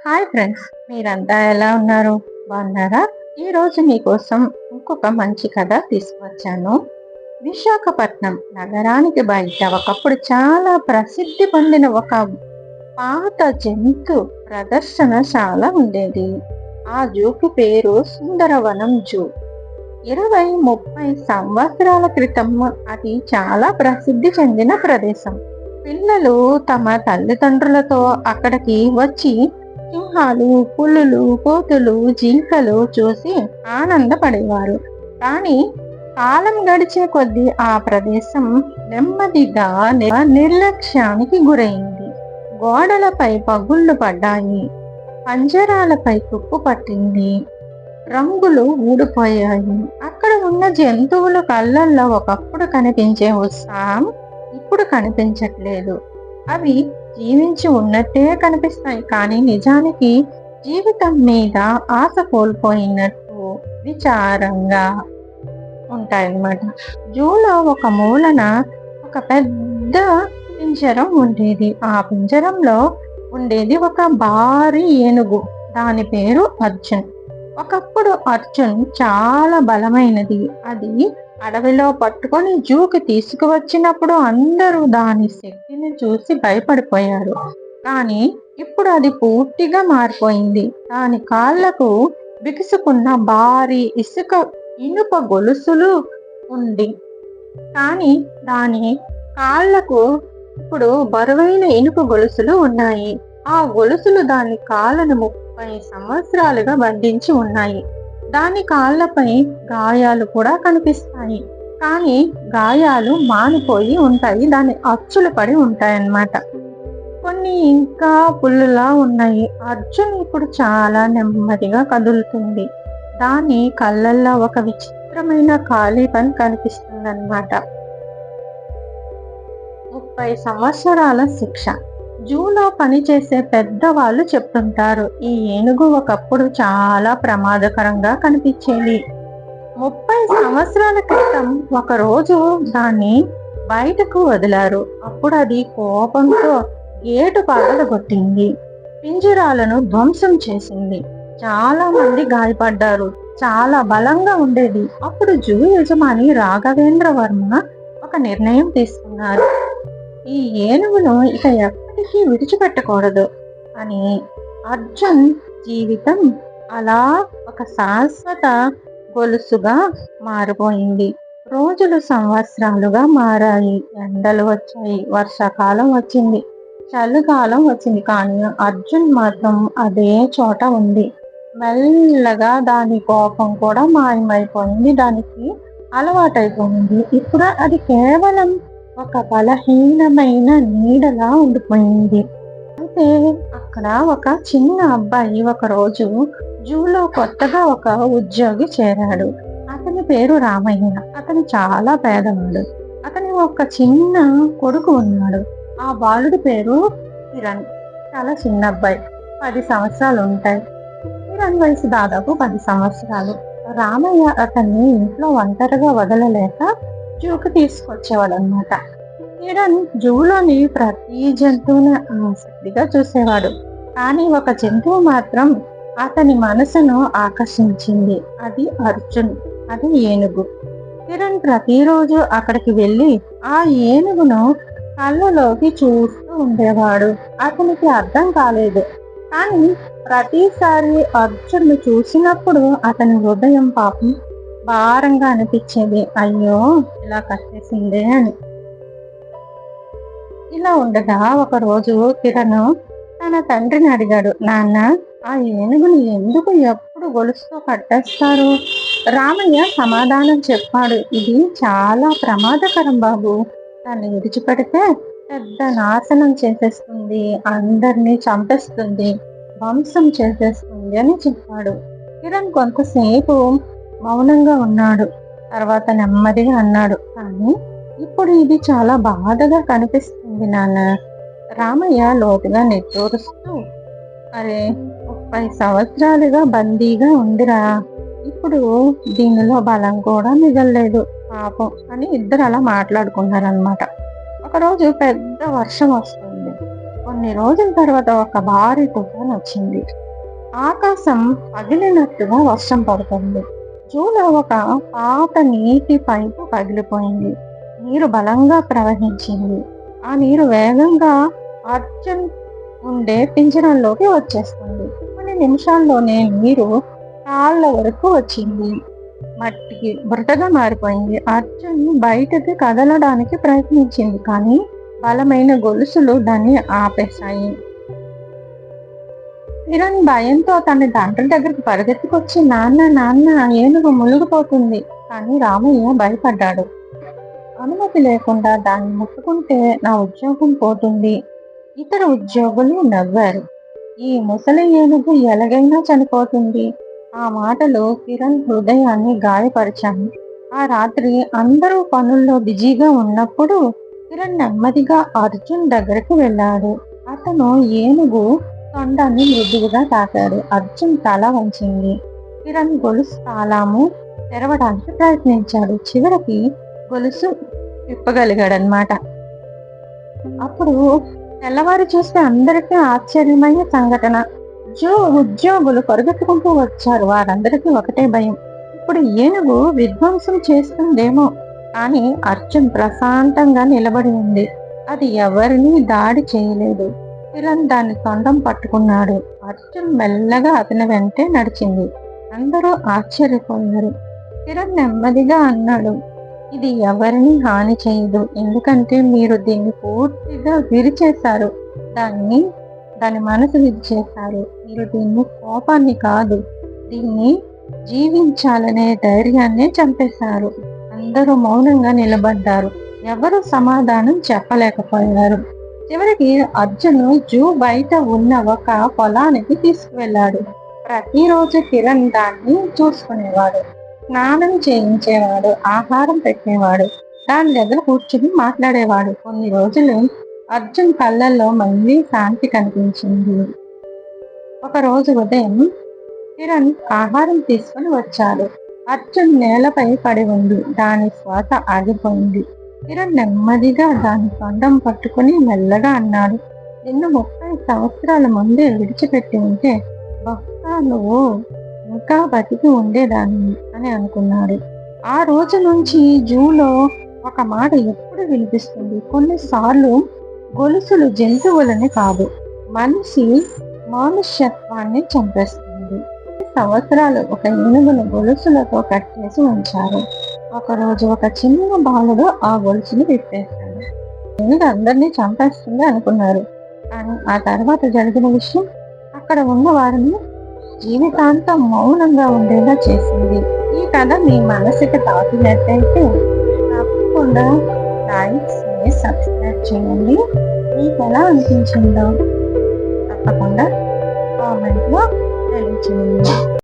Hi friends, మీరంతా ఎలా ఉన్నారు? బాగున్నారా? ఈరోజు మీకోసం ఇంకొక మంచి కథ తీసుకువచ్చాను. విశాఖపట్నం నగరానికి బయట ఒకప్పుడు చాలా ప్రసిద్ధి పొందిన ఒక పాత జంతు ప్రదర్శనశాల ఉండేది. ఆ జూకి పేరు సుందరవనం జూ. 20-30 సంవత్సరాల క్రితం అది చాలా ప్రసిద్ధి చెందిన ప్రదేశం. పిల్లలు తమ తల్లిదండ్రులతో అక్కడికి వచ్చి సింహాలు, పులులు, కోతులు, జింకలు చూసి ఆనందపడేవారు. కానీ కాలం గడిచే కొద్దీ ఆ ప్రదేశం నెమ్మదిగా నిర్లక్ష్యానికి గురైంది. గోడలపై పగుళ్ళు పడ్డాయి, పంజరాలపై తుప్పు పట్టింది, రంగులు ఊడిపోయాయి. అక్కడ ఉన్న జంతువుల కళ్ళల్లో ఒకప్పుడు కనిపించే ఉత్సాహం ఇప్పుడు కనిపించట్లేదు. అవి జీవించి ఉన్నట్టే కనిపిస్తాయి, కానీ నిజానికి జీవితం మీద ఆశ కోల్పోయినట్టు విచారంగా ఉంటాయన్నమాట. జూలో ఒక మూలన ఒక పెద్ద పింజరం ఉండేది. ఆ పింజరంలో ఉండేది ఒక భారీ ఏనుగు. దాని పేరు అర్జున్. ఒకప్పుడు అర్జున్ చాలా బలమైనది. అది అడవిలో పట్టుకొని జూకి తీసుకువచ్చినప్పుడు అందరూ దాని శక్తిని చూసి భయపడిపోయారు. కానీ ఇప్పుడు అది పూర్తిగా మారిపోయింది. దాని కాళ్లకు బిగుసుకున్న భారీ ఇనుప గొలుసులు ఉంది. కానీ దాని కాళ్లకు ఇప్పుడు బరువైన ఇనుప గొలుసులు ఉన్నాయి. ఆ గొలుసులు దాని కాళ్ళను 30 సంవత్సరాలుగా బంధించి ఉన్నాయి. దాని కాళ్ళపై గాయాలు కూడా కనిపిస్తాయి, కానీ గాయాలు మానిపోయి ఉంటాయి. దాని అచ్చులు పడి ఉంటాయన్నమాట. కొన్ని ఇంకా పుల్లులా ఉన్నాయి. అర్జున్ ఇప్పుడు చాలా నెమ్మదిగా కదులుతుంది. దాని కళ్ళల్లో ఒక విచిత్రమైన ఖాళీ పని కనిపిస్తుందన్నమాట. 30 సంవత్సరాల శిక్ష. జూలో పనిచేసే పెద్దవాళ్ళు చెప్తుంటారు, ఈ ఏనుగు ఒకప్పుడు చాలా ప్రమాదకరంగా కనిపించేది. 30 సంవత్సరాల క్రితం ఒక రోజు దాన్ని బయటకు వదిలారు. అప్పుడు అది కోపంతో గేటు పగలగొట్టింది, పింజరాలను ధ్వంసం చేసింది. చాలా మంది గాయపడ్డారు. చాలా బలంగా ఉండేది. అప్పుడు జూ యజమాని రాఘవేంద్ర వర్మ ఒక నిర్ణయం తీసుకున్నారు. ఈ ఏనుగును ఇక ఎప్పటికీ విడిచిపెట్టకూడదు అని. అర్జున్ జీవితం అలా ఒక శాశ్వత గొలుసుగా మారిపోయింది. రోజులు సంవత్సరాలుగా మారాయి. ఎండలు వచ్చాయి, వర్షాకాలం వచ్చింది, చలికాలం వచ్చింది, కానీ అర్జున్ మాత్రం అదే చోట ఉంది. మెల్లగా దాని కోపం కూడా మాయమైపోయింది. దానికి అలవాటైపోయింది. ఇప్పుడు అది కేవలం ఒక బలహీనమైన నీడలా ఉండిపోయింది. అయితే అక్కడ ఒక చిన్న అబ్బాయి ఒకరోజు జూలో కొత్తగా ఒక ఉద్యోగి చేరాడు. అతని పేరు రామయ్య. అతను చాలా పేదవాడు. అతని ఒక చిన్న కొడుకు ఉన్నాడు. ఆ బాలుడి పేరు కిరణ్. చాలా చిన్న అబ్బాయి, 10 సంవత్సరాలు ఉంటాయి. కిరణ్ వయసు దాదాపు 10 సంవత్సరాలు. రామయ్య అతన్ని ఇంట్లో ఒంటరిగా వదలలేక జూకి తీసుకొచ్చేవాడు అనమాట. కిరణ్ జూలోని ప్రతి జంతువుని ఆసక్తిగా చూసేవాడు. కానీ ఒక జంతువు మాత్రం అతని మనసును ఆకర్షించింది. అది అర్జున్. అది ఏనుగు. కిరణ్ ప్రతిరోజు అక్కడికి వెళ్ళి ఆ ఏనుగును కళ్ళలోకి చూస్తూ ఉండేవాడు. అతనికి అర్థం కాలేదు, కానీ ప్రతిసారి అర్జున్ చూసినప్పుడు అతని హృదయం పాపం భారంగా అనిపించేది. అయ్యో, ఇలా కట్టేసిందే అని. ఇలా ఉండగా ఒకరోజు కిరణ్ తన తండ్రిని అడిగాడు, నాన్న, ఆ ఏనుగుని ఎందుకు ఎప్పుడు గొలుసుతో కట్టేస్తారు? రామయ్య సమాధానం చెప్పాడు, ఇది చాలా ప్రమాదకరం బాబు. దాన్ని విడిచిపెడితే పెద్ద నాశనం చేసేస్తుంది, అందరినీ చంపేస్తుంది, వంశం చేసేస్తుంది అని చెప్పాడు. కిరణ్ కొంతసేపు మౌనంగా ఉన్నాడు. తర్వాత నెమ్మదిగా అన్నాడు, కానీ ఇప్పుడు ఇది చాలా బాధగా కనిపిస్తుంది నాన్న. రామయ్య లోతుగా నిట్టూరుస్తూ, అరే, 30 సంవత్సరాలుగా బందీగా ఉందిరా. ఇప్పుడు దీనిలో బలం కూడా మిగలలేదు పాపం అని ఇద్దరు అలా మాట్లాడుకున్నారనమాట. ఒకరోజు పెద్ద వర్షం వస్తుంది. కొన్ని రోజుల తర్వాత ఒక భారీ తుఫాన్ వచ్చింది. ఆకాశం పగిలినట్టుగా వర్షం పడుతుంది. జూలో ఒక పాత నీటి పైపు పగిలిపోయింది. నీరు బలంగా ప్రవహించింది. ఆ నీరు వేగంగా అర్జున్ ఉండే పింజరంలోకి వచ్చేస్తుంది. కొన్ని నిమిషాల్లోనే నీరు కాళ్ళ వరకు వచ్చింది. మట్టికి బురదగా మారిపోయింది. అర్జున్ బయటకి కదలడానికి ప్రయత్నించింది, కానీ బలమైన గొలుసులు దాన్ని ఆపేశాయి. కిరణ్ భయంతో తన తండ్రి దగ్గరికి పరిగెత్తుకొచ్చి, నాన్న నాన్న, ఏనుగు మునిగిపోతుంది. కానీ రామయ్య భయపడ్డాడు. అనుమతి లేకుండా దాన్ని ముట్టుకుంటే నా ఉద్యోగం పోతుంది. ఇతర ఉద్యోగులు నవ్వారు. ఈ ముసలి ఏనుగు ఎలాగైనా చనిపోతుంది. ఆ మాటలు కిరణ్ హృదయాన్ని గాయపరిచాయి. ఆ రాత్రి అందరూ పనుల్లో బిజీగా ఉన్నప్పుడు కిరణ్ నెమ్మదిగా అర్జున్ దగ్గరికి వెళ్ళాడు. అతను ఏనుగు తొండాన్ని మృదువుగా తాకాడు. అర్జున్ తల వంచింది. కిరణ్ గొలుసు తాళాము తెరవడానికి ప్రయత్నించాడు. చివరికి గొలుసు విప్పగలిగాడనమాట. అప్పుడు తెల్లవారు చూస్తే అందరికీ ఆశ్చర్యమైన సంఘటన. ఉద్యోగులు పరుగెత్తుకుంటూ వచ్చారు. వారందరికీ ఒకటే భయం. ఇప్పుడు ఏనుగు విధ్వంసం చేస్తుందేమో. కానీ అర్జున్ ప్రశాంతంగా నిలబడి ఉంది. అది ఎవరిని దాడి చేయలేదు. కిరణ్ దాని తొండం పట్టుకున్నాడు. అర్జున్ మెల్లగా అతని వెంటే నడిచింది. అందరూ ఆశ్చర్యపోయారు. కిరణ్ నెమ్మదిగా అన్నాడు, ఇది ఎవరిని హాని చేయదు, ఎందుకంటే మీరు దీన్ని పూర్తిగా విరిచేశారు. దాని మనసు విరిచేశారు. మీరు దీన్ని కోపాన్ని కాదు, దీన్ని జీవించాలనే ధైర్యాన్ని చంపేశారు. అందరూ మౌనంగా నిలబడ్డారు. ఎవరు సమాధానం చెప్పలేకపోయారు. చివరికి అర్జును జూ బయట ఉన్న ఒక పొలానికి తీసుకువెళ్ళాడు. ప్రతిరోజు కిరణ్ దాన్ని చూసుకునేవాడు, స్నానం చేయించేవాడు, ఆహారం పెట్టేవాడు, దాని దగ్గర కూర్చుని మాట్లాడేవాడు. కొన్ని రోజులు అర్జున్ కళ్ళల్లో మళ్ళీ శాంతి కనిపించింది. ఒకరోజు ఉదయం కిరణ్ ఆహారం తీసుకుని వచ్చాడు. అర్జున్ నేలపై పడి ఉంది. దాని శ్వాస ఆగిపోయింది. కిరణ్ నెమ్మదిగా దాని తొండం పట్టుకుని మెల్లగా అన్నాడు, నిన్ను 30 సంవత్సరాల ముందే విడిచిపెట్టి ఉంటే బహుశా నువ్వు ఇంకా బతికి ఉండేదాన్ని అని అనుకున్నాడు. ఆ రోజు నుంచి జూలో ఒక మాట ఎప్పుడు వినిపిస్తుంది, కొన్నిసార్లు గొలుసులు జంతువులని కాదు, మనుష్యత్వాన్ని చంపేస్తుంది. సంవత్సరాలు ఒక ఏనుగును గొలుసులతో కట్టేసి ఉంచారు. ఒకరోజు ఒక చిన్న బాలుడు ఆ గొలుసుని విప్పేశాడు. ఏనుగు అందరినీ చంపేస్తుంది అనుకున్నారు. కానీ ఆ తర్వాత జరిగిన విషయం అక్కడ ఉన్న వారిని జీవితాంతం మౌనంగా ఉండేలా చేసింది. ఈ కథ మీ మనసుకి తాకినట్టయితే తప్పకుండా లైక్ చేసి సబ్స్క్రైబ్ చేయండి. మీకు ఎలా అనిపించిందో తప్పకుండా కామెంట్లో తెలియచేయండి.